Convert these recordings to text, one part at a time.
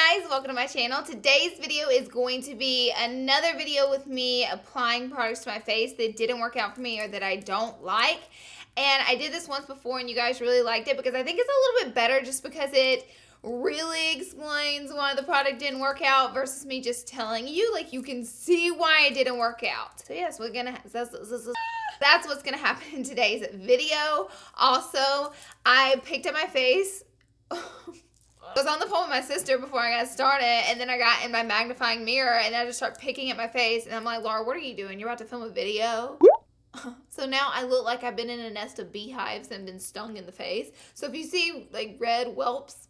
guys, welcome to my channel. Today's video is going to be another video with me applying products to my face that didn't work out for me or that I don't like. And I did this once before and you guys really liked it because I think it's a little bit better just because it really explains why the product didn't work out versus me just telling you. Like, you can see why it didn't work out. So yes, we're gonna that's what's gonna happen in today's video. Also, I picked up my face. I was on the phone with my sister before I got started, and then I got in my magnifying mirror, and I just start picking at my face, and I'm like, Laura, what are you doing? You're about to film a video? So now I look like I've been in a nest of beehives and been stung in the face. So if you see, like, red whelps,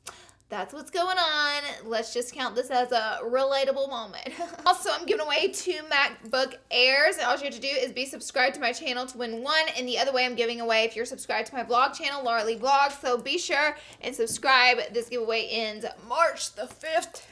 that's what's going on. Let's just count this as a relatable moment. Also, I'm giving away 2 MacBook Airs. All you have to do is be subscribed to my channel to win one. And the other way I'm giving away, if you're subscribed to my vlog channel, LAURALEE Vlogs. So be sure and subscribe. This giveaway ends March the 15th.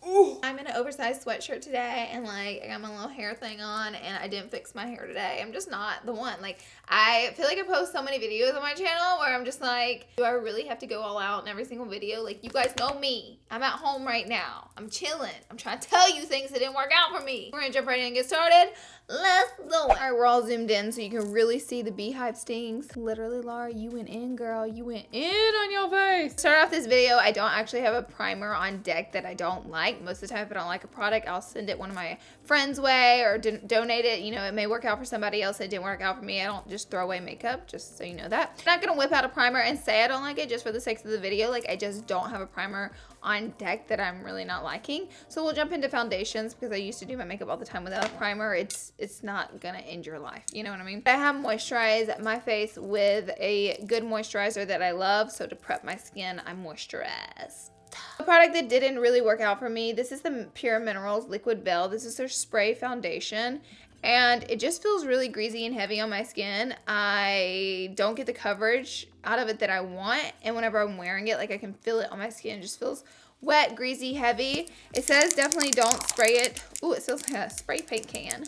Ooh. I'm in an oversized sweatshirt today, and like I got my little hair thing on, and I didn't fix my hair today. I'm just not the one. Like, I feel like I post so many videos on my channel where I'm just like, do I really have to go all out in every single video? Like, you guys know me. I'm at home right now. I'm chilling. I'm trying to tell you things that didn't work out for me. We're gonna jump right in and get started. Let's do it. All right, we're all zoomed in so you can really see the beehive stings. Literally, Laura, you went in, girl. You went in on your face. To start off this video, I don't actually have a primer on deck that I don't like. Most of the time, if I don't like a product, I'll send it one of my friends' way or donate it. You know, it may work out for somebody else. It didn't work out for me. I don't just throw away makeup, just so you know that. I'm not gonna whip out a primer and say I don't like it just for the sake of the video. Like, I just don't have a primer on deck that I'm really not liking. So we'll jump into foundations because I used to do my makeup all the time without a primer. It's not gonna end your life, you know what I mean? I have moisturized my face with a good moisturizer that I love, so to prep my skin, I moisturize. A product that didn't really work out for me, this is the Pure Minerals Liquid Veil. This is their spray foundation, and it just feels really greasy and heavy on my skin. I don't get the coverage out of it that I want, and whenever I'm wearing it, like, I can feel it on my skin. It just feels wet, greasy, heavy. It says definitely don't spray it. Ooh, it feels like a spray paint can.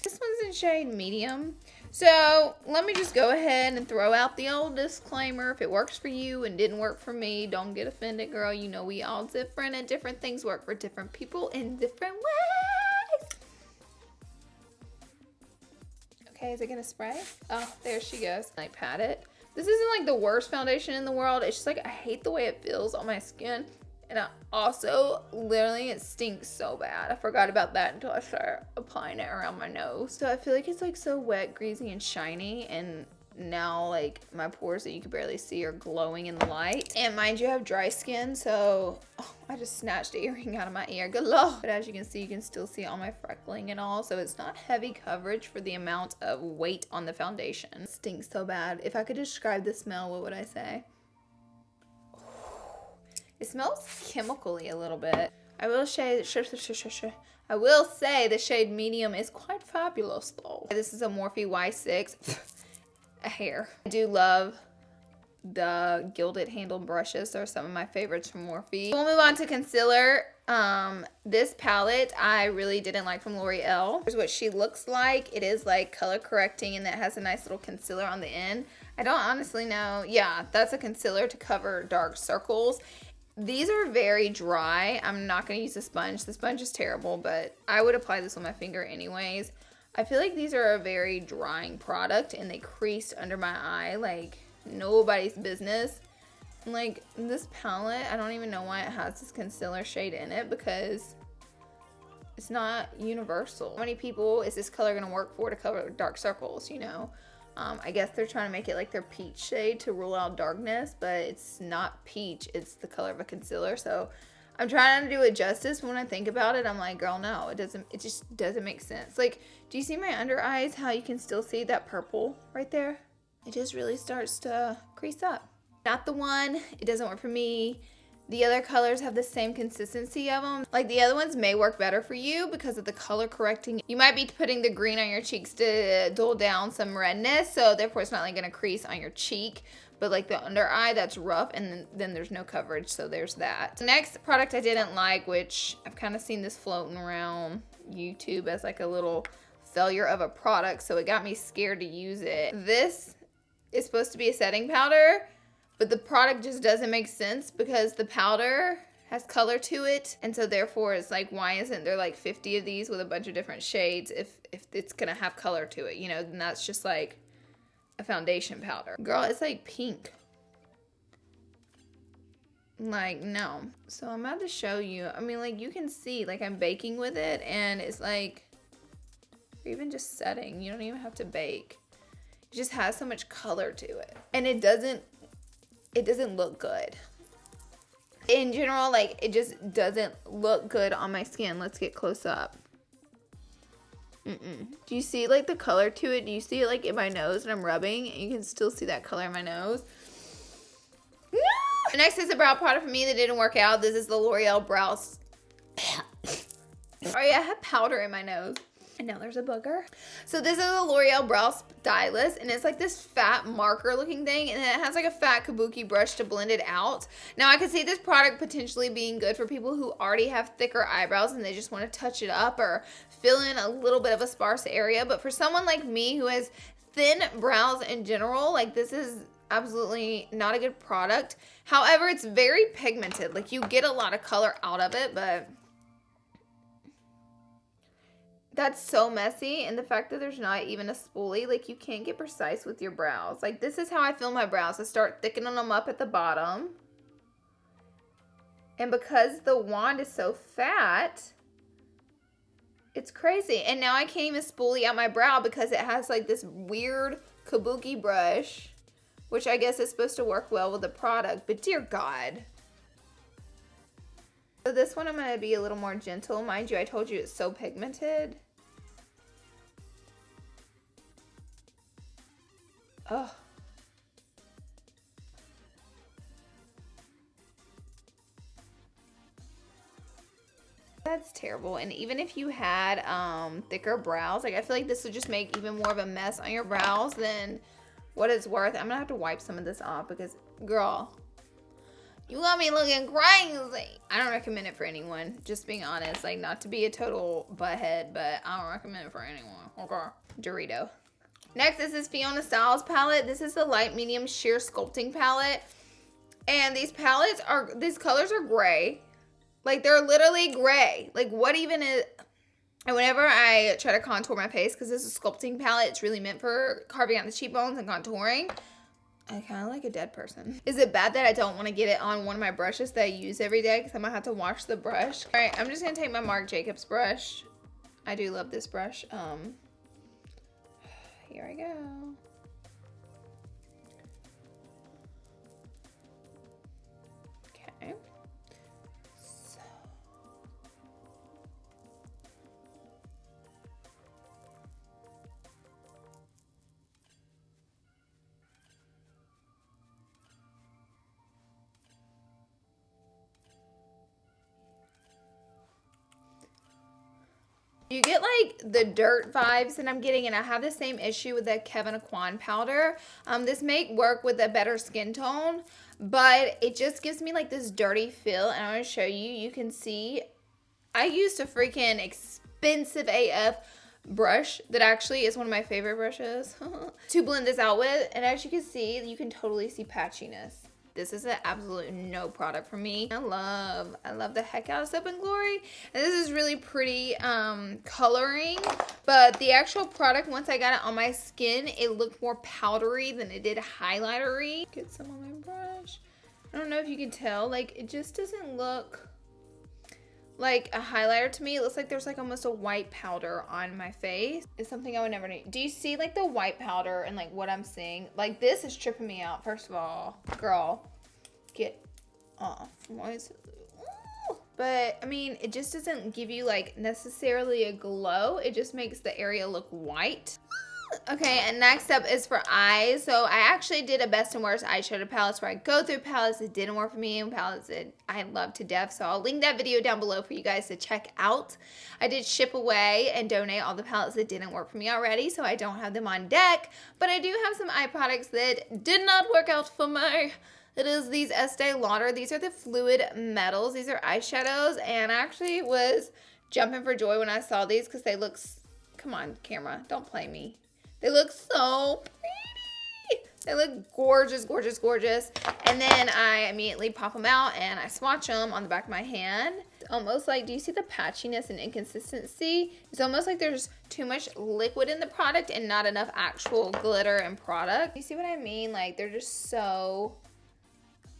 This one's in shade medium. So let me just go ahead and throw out the old disclaimer. If it works for you and didn't work for me, don't get offended, girl. You know we all different, and different things work for different people in different ways. Okay, is it gonna spray? Oh, there she goes. I pat it. This isn't like the worst foundation in the world. It's just like, I hate the way it feels on my skin. And I also, literally, it stinks so bad. I forgot about that until I started applying it around my nose. So I feel like it's like so wet, greasy, and shiny. And now, like, my pores that you can barely see are glowing in the light. And mind you, I have dry skin, so I just snatched the earring out of my ear. Good lord. But as you can see, you can still see all my freckling and all. So it's not heavy coverage for the amount of weight on the foundation. It stinks so bad. If I could describe the smell, what would I say? It smells chemically a little bit. I will say the shade medium is quite fabulous though. This is a Morphe Y6. A hair. I do love the gilded handled brushes. They're some of my favorites from Morphe. We'll move on to concealer. This palette I really didn't like from L'Oreal. Here's what she looks like. It is like color correcting, and that has a nice little concealer on the end. I don't honestly know. Yeah, that's a concealer to cover dark circles. These are very dry. I'm not going to use a sponge. The sponge is terrible, but I would apply this on my finger anyways. I feel like these are a very drying product, and they creased under my eye like nobody's business. And like, this palette, I don't even know why it has this concealer shade in it because it's not universal. How many people is this color going to work for to cover dark circles, you know? I guess they're trying to make it like their peach shade to rule out darkness, but it's not peach. It's the color of a concealer. So I'm trying to do it justice. When I think about it, I'm like, girl, no, it just doesn't make sense. Like, do you see my under eyes? How you can still see that purple right there? It just really starts to crease up. Not the one. It doesn't work for me. The other colors have the same consistency of them. Like, the other ones may work better for you because of the color correcting. You might be putting the green on your cheeks to dull down some redness, so therefore it's not like gonna crease on your cheek. But like the under eye, that's rough, and then there's no coverage, so there's that. The next product I didn't like, which I've kind of seen this floating around YouTube as like a little failure of a product, so it got me scared to use it. This is supposed to be a setting powder, but the product just doesn't make sense because the powder has color to it, and so therefore it's like, why isn't there like 50 of these with a bunch of different shades if it's gonna have color to it, you know? Then that's just like a foundation powder. Girl, it's like pink. Like, no. So I'm about to show you. I mean, like, you can see, like, I'm baking with it, and it's like, or even just setting. You don't even have to bake. It just has so much color to it, and it doesn't look good. In general, like, it just doesn't look good on my skin. Let's get close up. Do you see, like, the color to it? Do you see it, like, in my nose and I'm rubbing? And you can still see that color in my nose. No! Next is a brow product for me that didn't work out. This is the Loreal Brow. Sorry, I have powder in my nose. And now there's a booger. So this is a L'Oreal Brow Stylist, and it's like this fat marker looking thing, and it has like a fat kabuki brush to blend it out. Now I can see this product potentially being good for people who already have thicker eyebrows and they just want to touch it up or fill in a little bit of a sparse area. But for someone like me who has thin brows in general, like, this is absolutely not a good product. However, it's very pigmented. Like, you get a lot of color out of it, but that's so messy. And the fact that there's not even a spoolie, like, you can't get precise with your brows. Like, this is how I fill my brows. I start thickening them up at the bottom. And because the wand is so fat, it's crazy. And now I can't even spoolie out my brow because it has like this weird kabuki brush, which I guess is supposed to work well with the product, but dear God. So this one I'm going to be a little more gentle. Mind you, I told you it's so pigmented. Oh. That's terrible. And even if you had thicker brows, like, I feel like this would just make even more of a mess on your brows than what it's worth. I'm gonna have to wipe some of this off because, girl, you got me looking crazy. I don't recommend it for anyone, just being honest. Like, not to be a total butthead, but I don't recommend it for anyone. Okay. Dorito. Next is this Fiona Styles palette. This is the light medium sheer sculpting palette. And these colors are gray. Like, they're literally gray. Like, what even is... And whenever I try to contour my face, because this is a sculpting palette, it's really meant for carving out the cheekbones and contouring, I kind of like a dead person. Is it bad that I don't want to get it on one of my brushes that I use every day? Because I'm going to have to wash the brush. All right, I'm just going to take my Marc Jacobs brush. I do love this brush. Here I go. Okay. So. You get like the dirt vibes that I'm getting, and I have the same issue with the Kevin Aquan powder. This may work with a better skin tone, but it just gives me like this dirty feel, and I'm going to show you. You can see I used a freaking expensive AF brush that actually is one of my favorite brushes to blend this out with, and as you can see, you can totally see patchiness. This is an absolute no product for me. I love the heck out of Soap and Glory. And this is really pretty coloring. But the actual product, once I got it on my skin, it looked more powdery than it did highlightery. Get some on my brush. I don't know if you can tell. Like, it just doesn't look like a highlighter to me. It looks like there's like almost a white powder on my face. It's something I would never need. Do you see like the white powder and like what I'm seeing? Like, this is tripping me out. First of all, girl, get off. Why is it? Ooh. But I mean, it just doesn't give you like necessarily a glow. It just makes the area look white. Okay, and next up is for eyes. So I actually did a best and worst eyeshadow palettes where I go through palettes that didn't work for me and palettes that I love to death. So I'll link that video down below for you guys to check out. I did ship away and donate all the palettes that didn't work for me already, so I don't have them on deck. But I do have some eye products that did not work out for me. It is these Estee Lauder. These are the fluid metals. These are eyeshadows, and I actually was jumping for joy when I saw these because they look... Come on, camera. Don't play me. They look so pretty. They look gorgeous, gorgeous, gorgeous. And then I immediately pop them out and I swatch them on the back of my hand. It's almost like, do you see the patchiness and inconsistency? It's almost like there's too much liquid in the product and not enough actual glitter and product. You see what I mean? Like, they're just so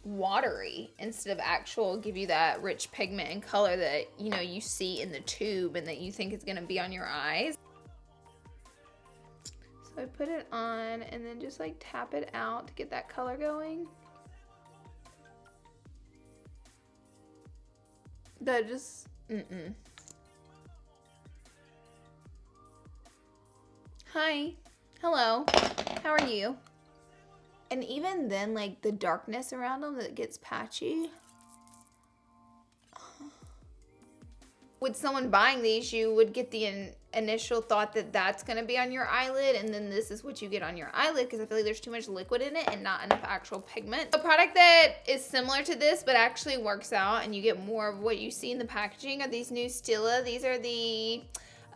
watery instead of actual give you that rich pigment and color that, you know, you see in the tube and that you think is gonna be on your eyes. So I put it on and then just like tap it out to get that color going. That just, Hi, hello, how are you? And even then, like the darkness around them that gets patchy. With someone buying these, you would get the initial thought that that's going to be on your eyelid, and then this is what you get on your eyelid because I feel like there's too much liquid in it and not enough actual pigment. A product that is similar to this but actually works out and you get more of what you see in the packaging are these new Stila. These are the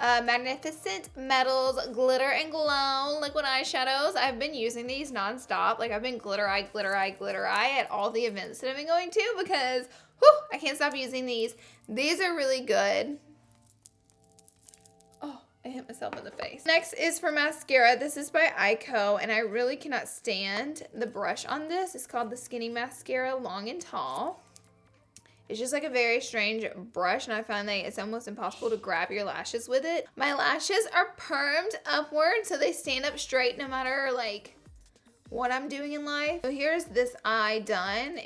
Magnificent Metals Glitter and Glow liquid eyeshadows. I've been using these nonstop. Like, I've been glitter eye, glitter eye, glitter eye at all the events that I've been going to because I can't stop using these. These are really good. Oh, I hit myself in the face. Next is for mascara. This is by Ico, and I really cannot stand the brush on this. It's called the Skinny Mascara Long and Tall. It's just like a very strange brush, and I find that it's almost impossible to grab your lashes with it. My lashes are permed upward, so they stand up straight no matter like what I'm doing in life. So here's this eye done.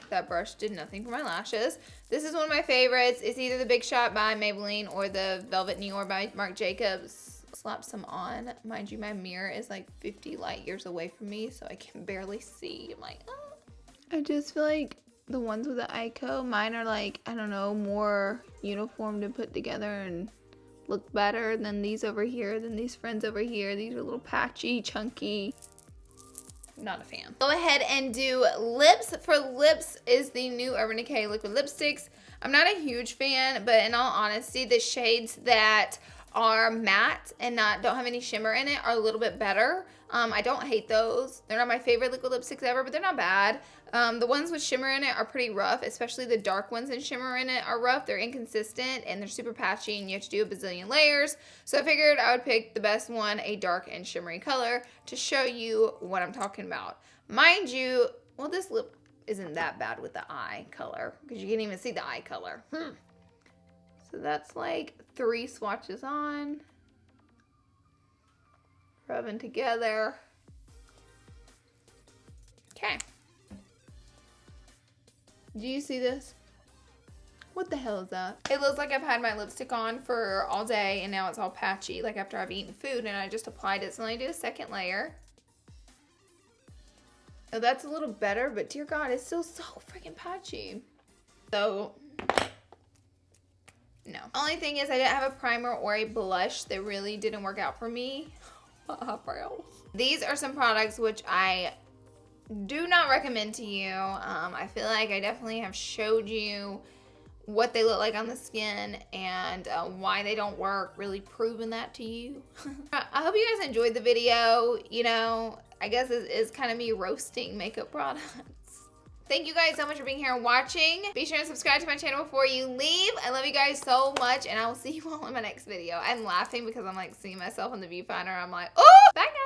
That brush did nothing for my lashes. This is one of my favorites. It's either the Big Shot by Maybelline or the Velvet Noir by Marc Jacobs. Slap some on. Mind you, my mirror is like 50 light years away from me, so I can barely see. I'm like, oh. I just feel like the ones with the Ico, mine are like, I don't know, more uniform to put together and look better than these over here, than these friends over here. These are a little patchy, chunky. Not a fan. Go ahead and do lips. For lips is the new Urban Decay liquid lipsticks. I'm not a huge fan, but in all honesty, the shades that are matte and don't have any shimmer in it are a little bit better. I don't hate those. They're not my favorite liquid lipsticks ever, but they're not bad. The ones with shimmer in it are pretty rough, especially the dark ones and shimmer in it are rough. They're inconsistent and they're super patchy and you have to do a bazillion layers. So I figured I would pick the best one, a dark and shimmery color, to show you what I'm talking about. Mind you, well, this lip isn't that bad with the eye color because you can't even see the eye color. So that's like 3 swatches on. Rubbing together. Okay. Do you see this? What the hell is that? It looks like I've had my lipstick on for all day and now it's all patchy, like after I've eaten food and I just applied it. So let me do a second layer. Oh, that's a little better, but dear God, it's still so freaking patchy. So, no. Only thing is I didn't have a primer or a blush that really didn't work out for me. Eyebrows. These are some products which I do not recommend to you. I feel like I definitely have showed you what they look like on the skin and why they don't work, really proven that to you. I hope you guys enjoyed the video. You know, I guess it's kind of me roasting makeup products. Thank you guys so much for being here and watching. Be sure to subscribe to my channel before you leave. I love you guys so much, and I will see you all in my next video. I'm laughing because I'm like seeing myself in the viewfinder. I'm like, oh, bye guys.